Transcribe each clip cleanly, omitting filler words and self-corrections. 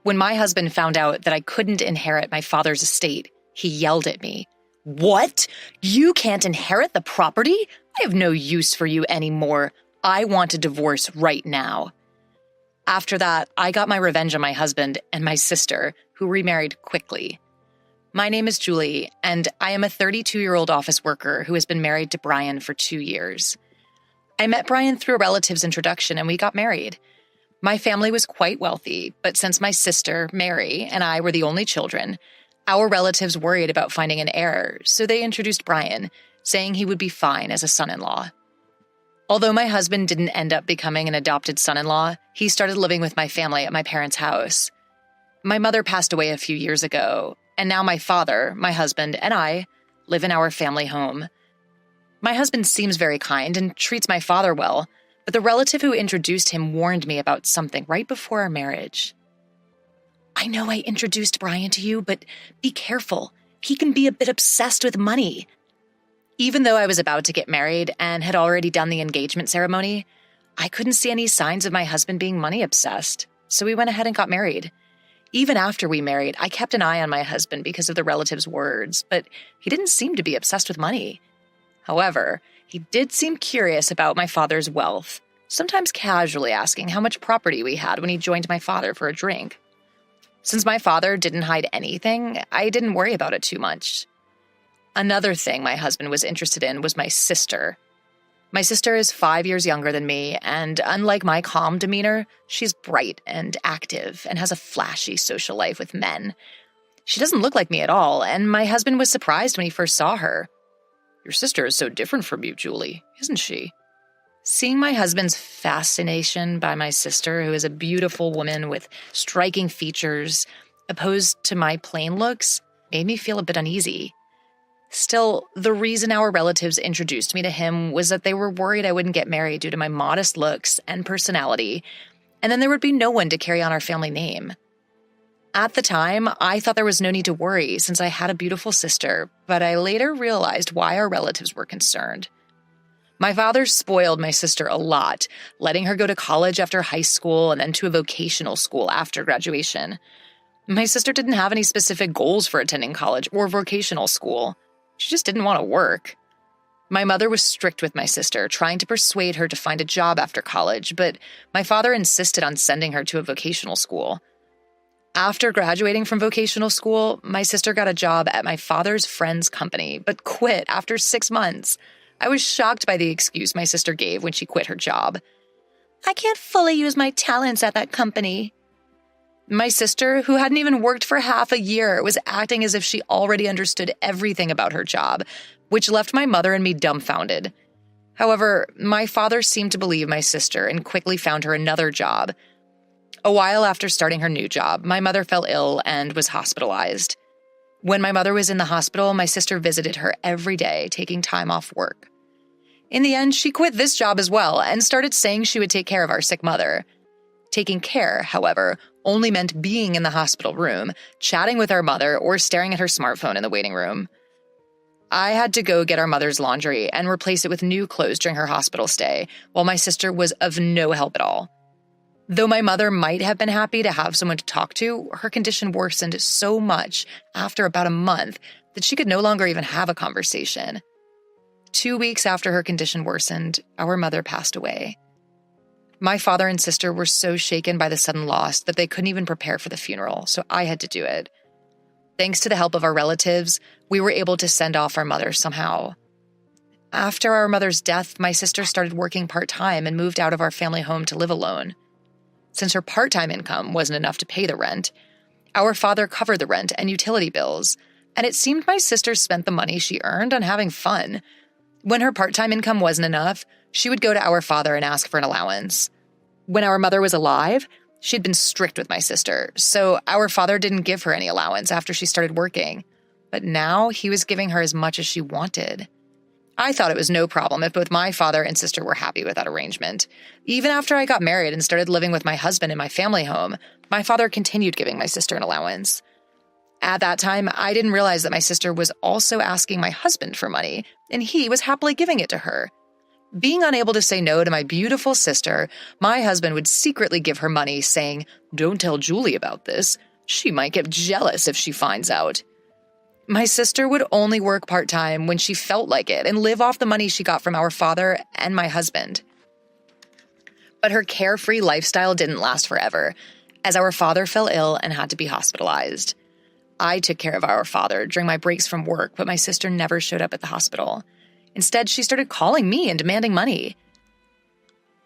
When my husband found out that I couldn't inherit my father's estate, he yelled at me. "What? You can't inherit the property? I have no use for you anymore. I want a divorce right now." After that, I got my revenge on my husband and my sister, who remarried quickly. My name is Julie, and I am a 32-year-old office worker who has been married to Brian for 2 years. I met Brian through a relative's introduction, and we got married. My family was quite wealthy, but since my sister, Mary, and I were the only children, our relatives worried about finding an heir, so they introduced Brian, saying he would be fine as a son-in-law. Although my husband didn't end up becoming an adopted son-in-law, he started living with my family at my parents' house. My mother passed away a few years ago, and now my father, my husband, and I live in our family home. My husband seems very kind and treats my father well, but the relative who introduced him warned me about something right before our marriage. "I know I introduced Brian to you, but be careful. He can be a bit obsessed with money." Even though I was about to get married and had already done the engagement ceremony, I couldn't see any signs of my husband being money obsessed, so we went ahead and got married. Even after we married, I kept an eye on my husband because of the relative's words, but he didn't seem to be obsessed with money. However, he did seem curious about my father's wealth, sometimes casually asking how much property we had when he joined my father for a drink. Since my father didn't hide anything, I didn't worry about it too much. Another thing my husband was interested in was my sister. My sister is 5 years younger than me, and unlike my calm demeanor, she's bright and active and has a flashy social life with men. She doesn't look like me at all, and my husband was surprised when he first saw her. "Your sister is so different from you, Julie, isn't she?" Seeing my husband's fascination by my sister, who is a beautiful woman with striking features, opposed to my plain looks, made me feel a bit uneasy. Still, the reason our relatives introduced me to him was that they were worried I wouldn't get married due to my modest looks and personality, and then there would be no one to carry on our family name. At the time, I thought there was no need to worry since I had a beautiful sister, but I later realized why our relatives were concerned. My father spoiled my sister a lot, letting her go to college after high school and then to a vocational school after graduation. My sister didn't have any specific goals for attending college or vocational school. She just didn't want to work. My mother was strict with my sister, trying to persuade her to find a job after college, but my father insisted on sending her to a vocational school. After graduating from vocational school, my sister got a job at my father's friend's company, but quit after 6 months. I was shocked by the excuse my sister gave when she quit her job. "I can't fully use my talents at that company." My sister, who hadn't even worked for half a year, was acting as if she already understood everything about her job, which left my mother and me dumbfounded. However, my father seemed to believe my sister and quickly found her another job. A while after starting her new job, my mother fell ill and was hospitalized. When my mother was in the hospital, my sister visited her every day, taking time off work. In the end, she quit this job as well and started saying she would take care of our sick mother. Taking care, however, only meant being in the hospital room, chatting with our mother, or staring at her smartphone in the waiting room. I had to go get our mother's laundry and replace it with new clothes during her hospital stay, while my sister was of no help at all. Though my mother might have been happy to have someone to talk to, her condition worsened so much after about a month that she could no longer even have a conversation. 2 weeks after her condition worsened, our mother passed away. My father and sister were so shaken by the sudden loss that they couldn't even prepare for the funeral, so I had to do it. Thanks to the help of our relatives, we were able to send off our mother somehow. After our mother's death, my sister started working part-time and moved out of our family home to live alone. Since her part-time income wasn't enough to pay the rent, our father covered the rent and utility bills, and it seemed my sister spent the money she earned on having fun. When her part-time income wasn't enough, she would go to our father and ask for an allowance. When our mother was alive, she'd been strict with my sister, so our father didn't give her any allowance after she started working. But now he was giving her as much as she wanted. I thought it was no problem if both my father and sister were happy with that arrangement. Even after I got married and started living with my husband in my family home, my father continued giving my sister an allowance. At that time, I didn't realize that my sister was also asking my husband for money, and he was happily giving it to her. Being unable to say no to my beautiful sister, my husband would secretly give her money, saying, "Don't tell Julie about this. She might get jealous if she finds out." My sister would only work part-time when she felt like it and live off the money she got from our father and my husband. But her carefree lifestyle didn't last forever, as our father fell ill and had to be hospitalized. I took care of our father during my breaks from work, but my sister never showed up at the hospital. Instead, she started calling me and demanding money.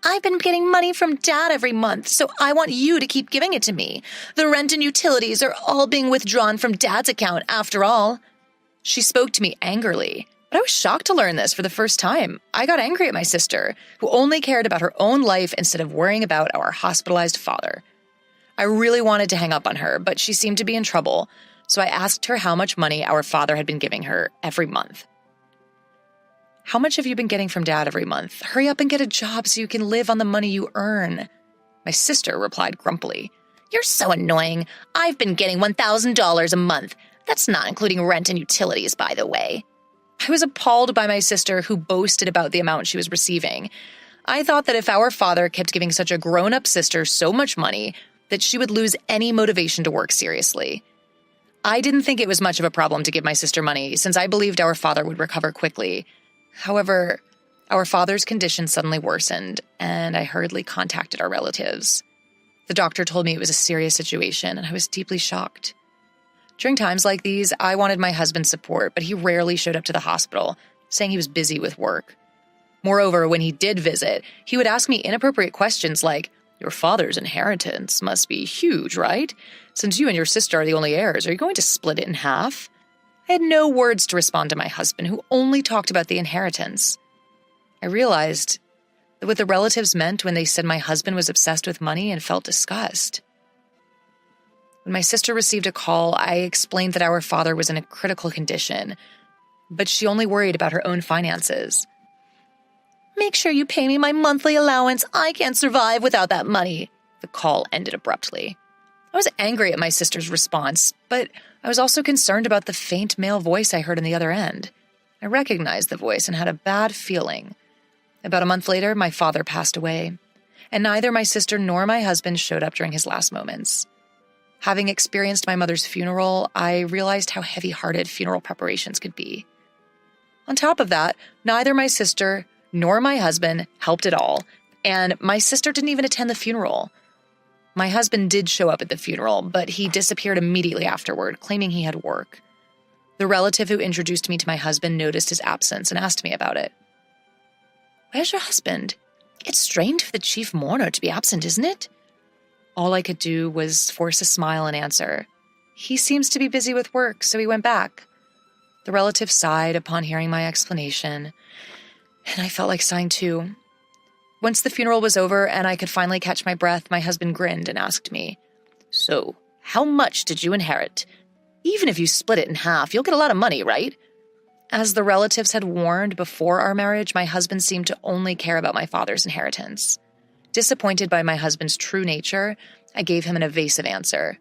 "I've been getting money from Dad every month, so I want you to keep giving it to me. The rent and utilities are all being withdrawn from Dad's account after all." She spoke to me angrily, but I was shocked to learn this for the first time. I got angry at my sister, who only cared about her own life instead of worrying about our hospitalized father. I really wanted to hang up on her, but she seemed to be in trouble, so I asked her how much money our father had been giving her every month. "How much have you been getting from Dad every month? Hurry up and get a job so you can live on the money you earn." My sister replied grumpily. "You're so annoying. I've been getting $1,000 a month. That's not including rent and utilities, by the way." I was appalled by my sister, who boasted about the amount she was receiving. I thought that if our father kept giving such a grown-up sister so much money, that she would lose any motivation to work seriously. I didn't think it was much of a problem to give my sister money, since I believed our father would recover quickly. However, our father's condition suddenly worsened, and I hurriedly contacted our relatives. The doctor told me it was a serious situation, and I was deeply shocked. During times like these, I wanted my husband's support, but he rarely showed up to the hospital, saying he was busy with work. Moreover, when he did visit, he would ask me inappropriate questions like, "Your father's inheritance must be huge, right? Since you and your sister are the only heirs, are you going to split it in half?" I had no words to respond to my husband, who only talked about the inheritance. I realized that what the relatives meant when they said my husband was obsessed with money and felt disgust. When my sister received a call, I explained that our father was in a critical condition, but she only worried about her own finances. "Make sure you pay me my monthly allowance. I can't survive without that money." The call ended abruptly. I was angry at my sister's response, but I was also concerned about the faint male voice I heard on the other end. I recognized the voice and had a bad feeling. About a month later, my father passed away, and neither my sister nor my husband showed up during his last moments. Having experienced my mother's funeral, I realized how heavy-hearted funeral preparations could be. On top of that, neither my sister nor my husband helped at all, and my sister didn't even attend the funeral. My husband did show up at the funeral, but he disappeared immediately afterward, claiming he had work. The relative who introduced me to my husband noticed his absence and asked me about it. "Where's your husband? It's strange for the chief mourner to be absent, isn't it?" All I could do was force a smile and answer, "He seems to be busy with work, so he went back." The relative sighed upon hearing my explanation, and I felt like sighing too. Once the funeral was over and I could finally catch my breath, my husband grinned and asked me, "So, how much did you inherit? Even if you split it in half, you'll get a lot of money, right?" As the relatives had warned before our marriage, my husband seemed to only care about my father's inheritance. Disappointed by my husband's true nature, I gave him an evasive answer.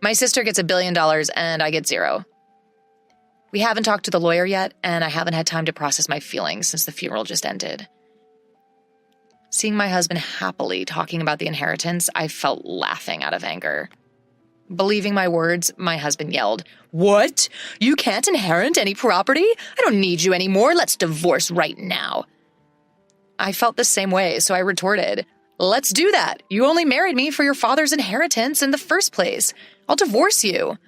"My sister gets $1 billion and I get zero. We haven't talked to the lawyer yet, and I haven't had time to process my feelings since the funeral just ended." Seeing my husband happily talking about the inheritance, I felt laughing out of anger. Believing my words, my husband yelled, "What? You can't inherit any property? I don't need you anymore. Let's divorce right now." I felt the same way, so I retorted, "Let's do that. You only married me for your father's inheritance in the first place. I'll divorce you."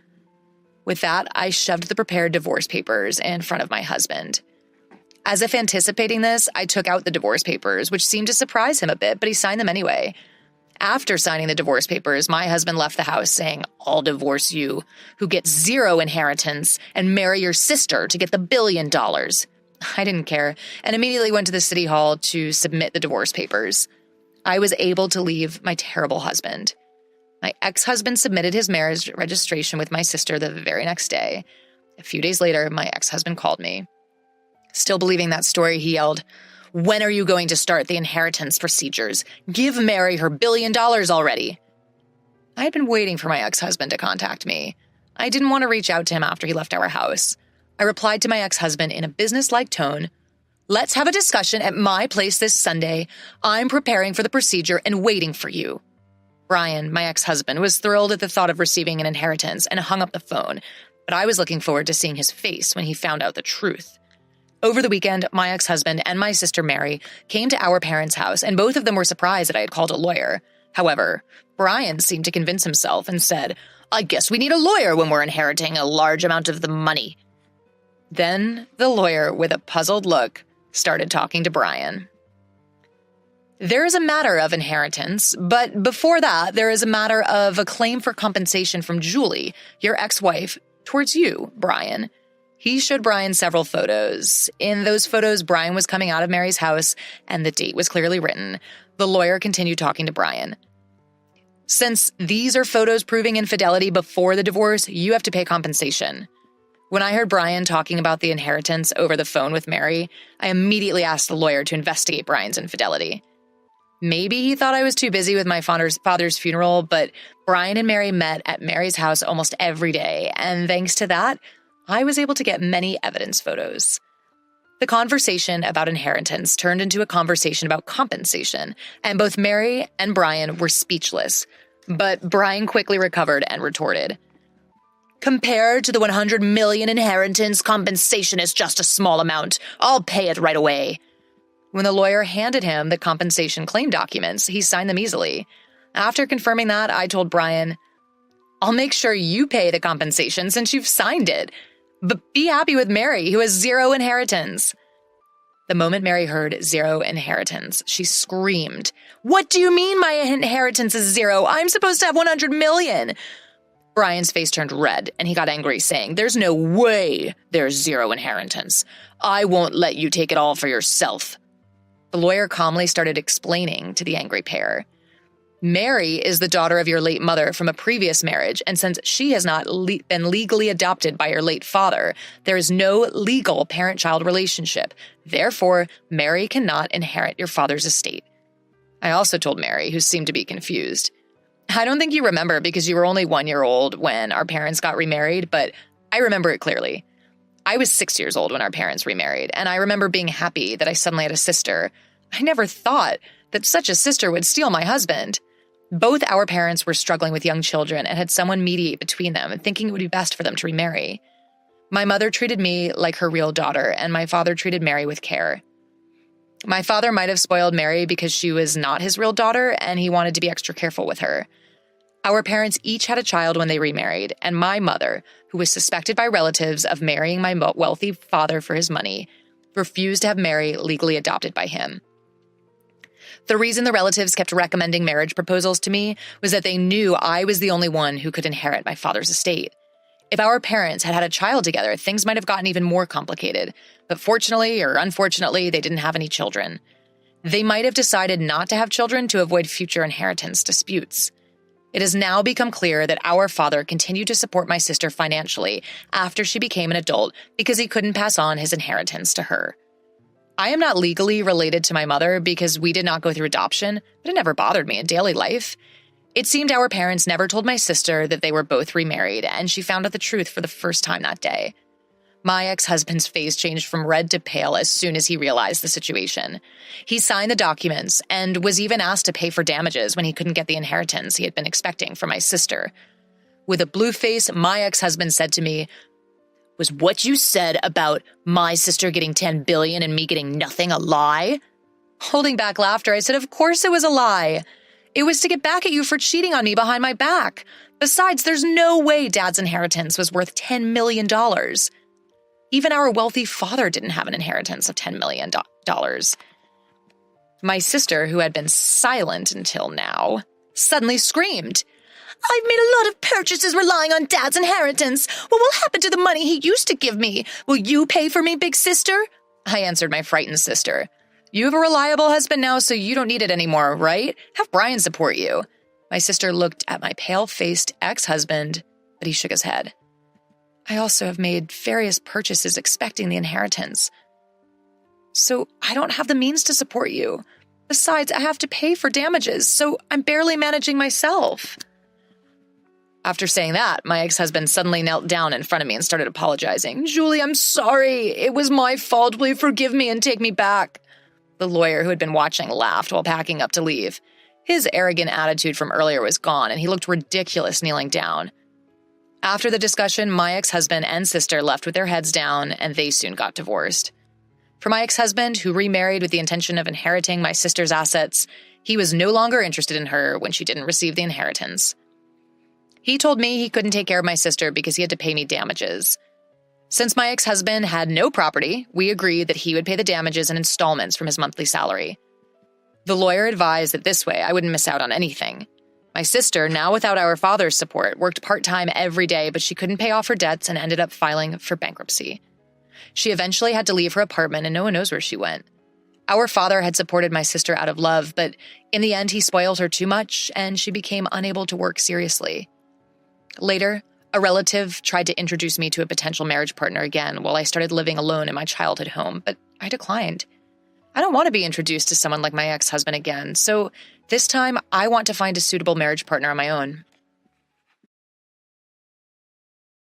With that, I shoved the prepared divorce papers in front of my husband. As if anticipating this, I took out the divorce papers, which seemed to surprise him a bit, but he signed them anyway. After signing the divorce papers, my husband left the house saying, "I'll divorce you, who gets zero inheritance, and marry your sister to get the $1 billion. I didn't care, and immediately went to the city hall to submit the divorce papers. I was able to leave my terrible husband. My ex-husband submitted his marriage registration with my sister the very next day. A few days later, my ex-husband called me. Still believing that story, he yelled, "When are you going to start the inheritance procedures? Give Mary her $1 billion already." I had been waiting for my ex-husband to contact me. I didn't want to reach out to him after he left our house. I replied to my ex-husband in a business-like tone, Let's have a discussion at my place this Sunday. I'm preparing for the procedure and waiting for you. Brian, my ex-husband, was thrilled at the thought of receiving an inheritance and hung up the phone, but I was looking forward to seeing his face when he found out the truth. Over the weekend, my ex-husband and my sister Mary came to our parents' house, and both of them were surprised that I had called a lawyer. However, Brian seemed to convince himself and said, "I guess we need a lawyer when we're inheriting a large amount of the money." Then the lawyer, with a puzzled look, started talking to Brian. There is a matter of inheritance, but before that, there is a matter of a claim for compensation from Julie, your ex-wife, towards you, Brian. He showed Brian several photos. In those photos, Brian was coming out of Mary's house, and the date was clearly written. The lawyer continued talking to Brian. Since these are photos proving infidelity before the divorce, you have to pay compensation. When I heard Brian talking about the inheritance over the phone with Mary, I immediately asked the lawyer to investigate Brian's infidelity. Maybe he thought I was too busy with my father's funeral, but Brian and Mary met at Mary's house almost every day, and thanks to that, I was able to get many evidence photos. The conversation about inheritance turned into a conversation about compensation, and both Mary and Brian were speechless. But Brian quickly recovered and retorted, "Compared to the $100 million inheritance, compensation is just a small amount. I'll pay it right away." When the lawyer handed him the compensation claim documents, he signed them easily. After confirming that, I told Brian, "I'll make sure you pay the compensation since you've signed it. But be happy with Mary, who has zero inheritance." The moment Mary heard zero inheritance, she screamed, "What do you mean my inheritance is zero? I'm supposed to have $100 million. Brian's face turned red, and he got angry, saying, "There's no way there's zero inheritance. I won't let you take it all for yourself." The lawyer calmly started explaining to the angry pair. Mary is the daughter of your late mother from a previous marriage, and since she has not been legally adopted by your late father, there is no legal parent-child relationship. Therefore, Mary cannot inherit your father's estate. I also told Mary, who seemed to be confused. I don't think you remember because you were only 1 year old when our parents got remarried, but I remember it clearly. I was 6 years old when our parents remarried, and I remember being happy that I suddenly had a sister. I never thought that such a sister would steal my husband. Both our parents were struggling with young children and had someone mediate between them, thinking it would be best for them to remarry. My mother treated me like her real daughter, and my father treated Mary with care. My father might have spoiled Mary because she was not his real daughter, and he wanted to be extra careful with her. Our parents each had a child when they remarried, and my mother, who was suspected by relatives of marrying my wealthy father for his money, refused to have Mary legally adopted by him. The reason the relatives kept recommending marriage proposals to me was that they knew I was the only one who could inherit my father's estate. If our parents had had a child together, things might have gotten even more complicated, but fortunately or unfortunately, they didn't have any children. They might have decided not to have children to avoid future inheritance disputes. It has now become clear that our father continued to support my sister financially after she became an adult because he couldn't pass on his inheritance to her. I am not legally related to my mother because we did not go through adoption, but it never bothered me in daily life. It seemed our parents never told my sister that they were both remarried, and she found out the truth for the first time that day. My ex-husband's face changed from red to pale as soon as he realized the situation. He signed the documents and was even asked to pay for damages when he couldn't get the inheritance he had been expecting from my sister. With a blue face, my ex-husband said to me, "Was what you said about my sister getting $10 billion and me getting nothing a lie?" Holding back laughter, I said, "Of course it was a lie. It was to get back at you for cheating on me behind my back. Besides, there's no way Dad's inheritance was worth $10 million. Even our wealthy father didn't have an inheritance of $10 million. My sister, who had been silent until now, suddenly screamed, "I've made a lot of purchases relying on Dad's inheritance. What will happen to the money he used to give me? Will you pay for me, big sister?" I answered my frightened sister, "You have a reliable husband now, so you don't need it anymore, right? Have Brian support you." My sister looked at my pale-faced ex-husband, but he shook his head. "I also have made various purchases expecting the inheritance. So I don't have the means to support you. Besides, I have to pay for damages, so I'm barely managing myself." After saying that, my ex-husband suddenly knelt down in front of me and started apologizing. "Julie, I'm sorry. It was my fault. Will you forgive me and take me back?" The lawyer, who had been watching, laughed while packing up to leave. His arrogant attitude from earlier was gone, and he looked ridiculous kneeling down. After the discussion, my ex-husband and sister left with their heads down, and they soon got divorced. For my ex-husband, who remarried with the intention of inheriting my sister's assets, he was no longer interested in her when she didn't receive the inheritance. He told me he couldn't take care of my sister because he had to pay me damages. Since my ex-husband had no property, we agreed that he would pay the damages in installments from his monthly salary. The lawyer advised that this way I wouldn't miss out on anything. My sister, now without our father's support, worked part-time every day, but she couldn't pay off her debts and ended up filing for bankruptcy. She eventually had to leave her apartment, and no one knows where she went. Our father had supported my sister out of love, but in the end he spoiled her too much, and she became unable to work seriously. Later, a relative tried to introduce me to a potential marriage partner again while I started living alone in my childhood home, but I declined. I don't want to be introduced to someone like my ex-husband again, so this time I want to find a suitable marriage partner on my own.